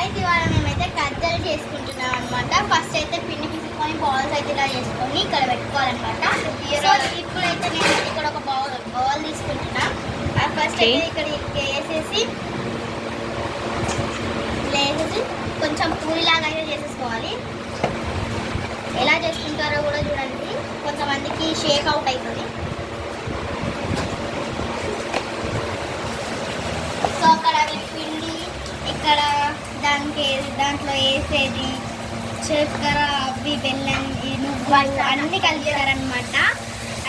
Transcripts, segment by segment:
అయితే ఇవాళ మేమైతే కజ్జలు చేసుకుంటున్నాం అనమాట. ఫస్ట్ అయితే పిండి తీసుకొని బాల్స్ అయితే ఇలా చేసుకొని ఇక్కడ పెట్టుకోవాలన్నమాట. సో ఇప్పుడైతే నేను ఇక్కడ ఒక బౌల్ తీసుకుంటున్నా. ఫస్ట్ అయితే ఇక్కడ వేసేసి కొంచెం పూరిలాగా అయితే చేసేసుకోవాలి. ఎలా చేసుకుంటారో కూడా చూడండి, కొంతమందికి షేక్ అవుట్ అవుతుంది. సో అక్కడ పిండి ఇక్కడ దాంట్లో వేసేది చక్కెర అవి బెల్లం నువ్వు అన్నీ కలిపారనమాట.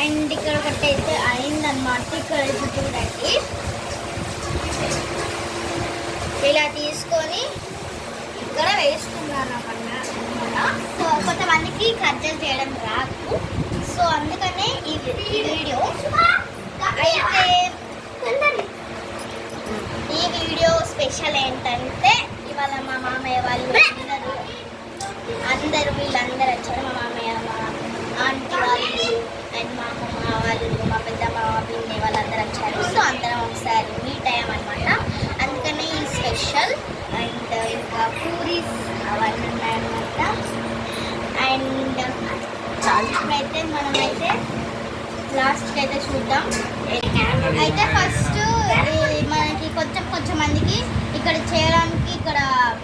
అండ్ ఇక్కడ ఒకటి అయితే అయిందనమాట. ఇక్కడ చూడండి ఇలా తీసుకొని ఇక్కడ వేసుకున్నాను అనమాట. సో కొంతమందికి కజ్జలు చేయడం రాదు, సో అందుకనే ఈ వీడియో. అయితే ఈ వీడియో స్పెషల్ ఏంటంటే ఇవాళ మా మామయ్య వాళ్ళు వీళ్ళందరూ వచ్చారు. మా మామయ్య, మా ఆంటీ వాళ్ళు అండ్ మా అమ్మమ్మ వాళ్ళు, మా పెద్దమ్మ, మా పిన్ని వాళ్ళందరూ వచ్చారు. సో అందరం ఒకసారి మీట్ అయ్యామన్నమాట. అందుకనే ఈ స్పెషల్. అండ్ ఇంకా పూరీస్ అవన్నీ ఉన్నాయన్నమాట. అండ్ ఇప్పుడైతే మనమైతే లాస్ట్కి అయితే చూద్దాం. అయితే ఫస్ట్ మనకి కొంచెం మందికి ఇక్కడ చేయడానికి ఇక్కడ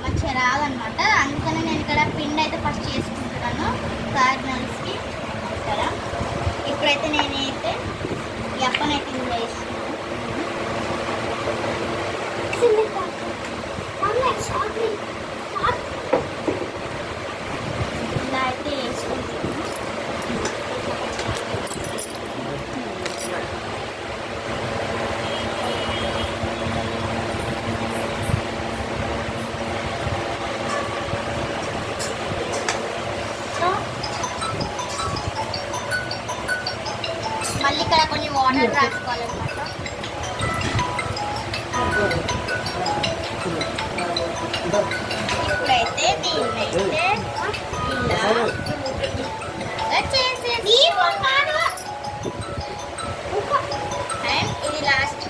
మంచిగా రాదనమాట. అందుకని నేను ఇక్కడ పిండి అయితే ఫస్ట్ చేసుకుంటున్నాను కార్నల్స్కి ఇక్కడ. ఇప్పుడైతే నేనైతే ఈ అప్పనైతే ఇందులో వేస్తున్నాను. ఇలా అయితే వేసుకుంటున్నాను. మళ్ళీ ఇక్కడ కొన్ని వాటర్ రాసుకోవాలన్నమాట. ఇప్పుడైతే దీన్నైతే ఇలా చేసేసి అండ్ ఇది లాస్ట్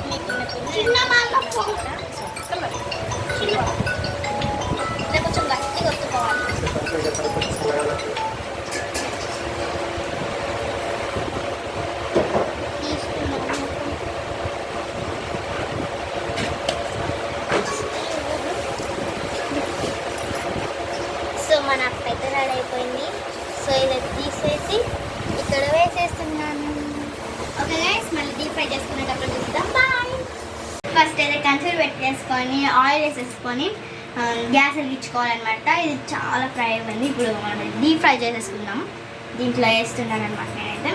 కొంచెం గట్టిగా ఒత్తుకోవాలి. మన అప్పైతే రెడీ అయిపోయింది. సో ఇలా తీసేసి ఇక్కడ వేసేస్తున్నాను. ఓకే గైస్, మళ్ళీ డీప్ ఫ్రై చేసుకునేటప్పుడు చూద్దాం. బాయ్. ఫస్ట్ అయితే కన్సిల్ పెట్టేసుకొని ఆయిల్ వేసేసుకొని గ్యాస్ వెలిగించుకోవాలన్నమాట. ఇది చాలా ఫ్రై అయిపోయింది. ఇప్పుడు మనం డీప్ ఫ్రై చేసేసుకుందాం. దీంట్లో వేస్తున్నాను అనమాట నేనైతే.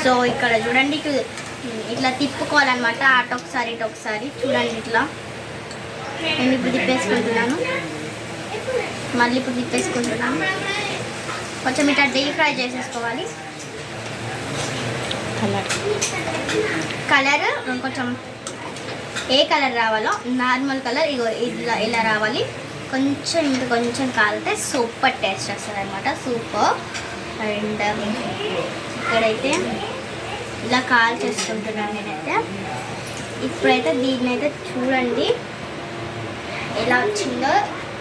సో ఇక్కడ చూడండి, ఇట్లా తిప్పుకోవాలన్నమాట. అటొకసారి ఇటొకసారి చూడండి. ఇట్లా నేను ఇప్పుడు తిప్పేసుకుంటున్నాను. మళ్ళీ ఇప్పుడు తిప్పేసుకుంటున్నాను. కొంచెం ఇట్లా డీప్ ఫ్రై చేసేసుకోవాలి. కలర్ కొంచెం ఏ కలర్ రావాలో నార్మల్ కలర్ ఇగో ఇలా రావాలి. కొంచెం ఇంకా కొంచెం కాలితే సూపర్ టేస్ట్ వస్తుంది అనమాట. సూపర్. అండ్ ఇక్కడైతే ఇలా కాల్ చేసుకుంటున్నాను నేనైతే. ఇప్పుడైతే దీన్నైతే చూడండి ఎలా వచ్చిందో.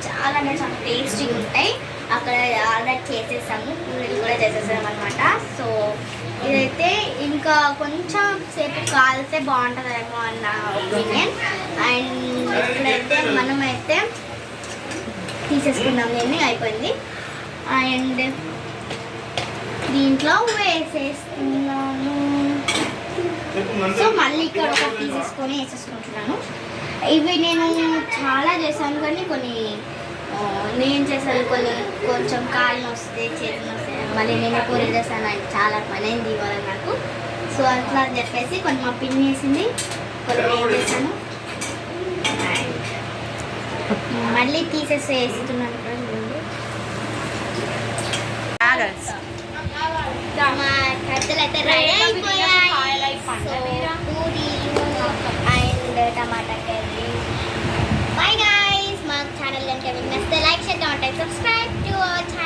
చాలా టేస్టీగా ఉంటాయి. అక్కడ ఆర్డర్ చేసేసాము, పూరీలు కూడా చేసేసాము అనమాట. సో ఇదైతే ఇంకా కొంచెం సేపు కాలితే బాగుంటుందేమో అన్న ఒపీనియన్. అండ్ ఇప్పుడైతే మనమైతే తీసేసుకున్నాం. దీన్ని అయిపోయింది. అండ్ దీంట్లో వేసేస్తున్నాను. సో మళ్ళీ ఇక్కడ ఒకటి తీసేసుకొని వేసేసుకుంటున్నాను. ఇవి నేను చాలా చేశాను, కానీ కొన్ని నేను చేశాను కొన్ని కొంచెం కాళ్ళు వస్తే చేతులు వస్తాయి. మళ్ళీ నేను పూరీలు చేశాను. అది చాలా పని అయింది ఇవాళ నాకు. సో అట్లా అని చెప్పేసి కొన్ని మా పిన్ని వేసింది, కొన్ని నేను చేశాను. మళ్ళీ తీసేసి వేస్తున్నాను. మా కట్టెలు అయితే రెడీ అయిపోయాయి. పూరీలు అండ్ టు అవర్ ఛానల్.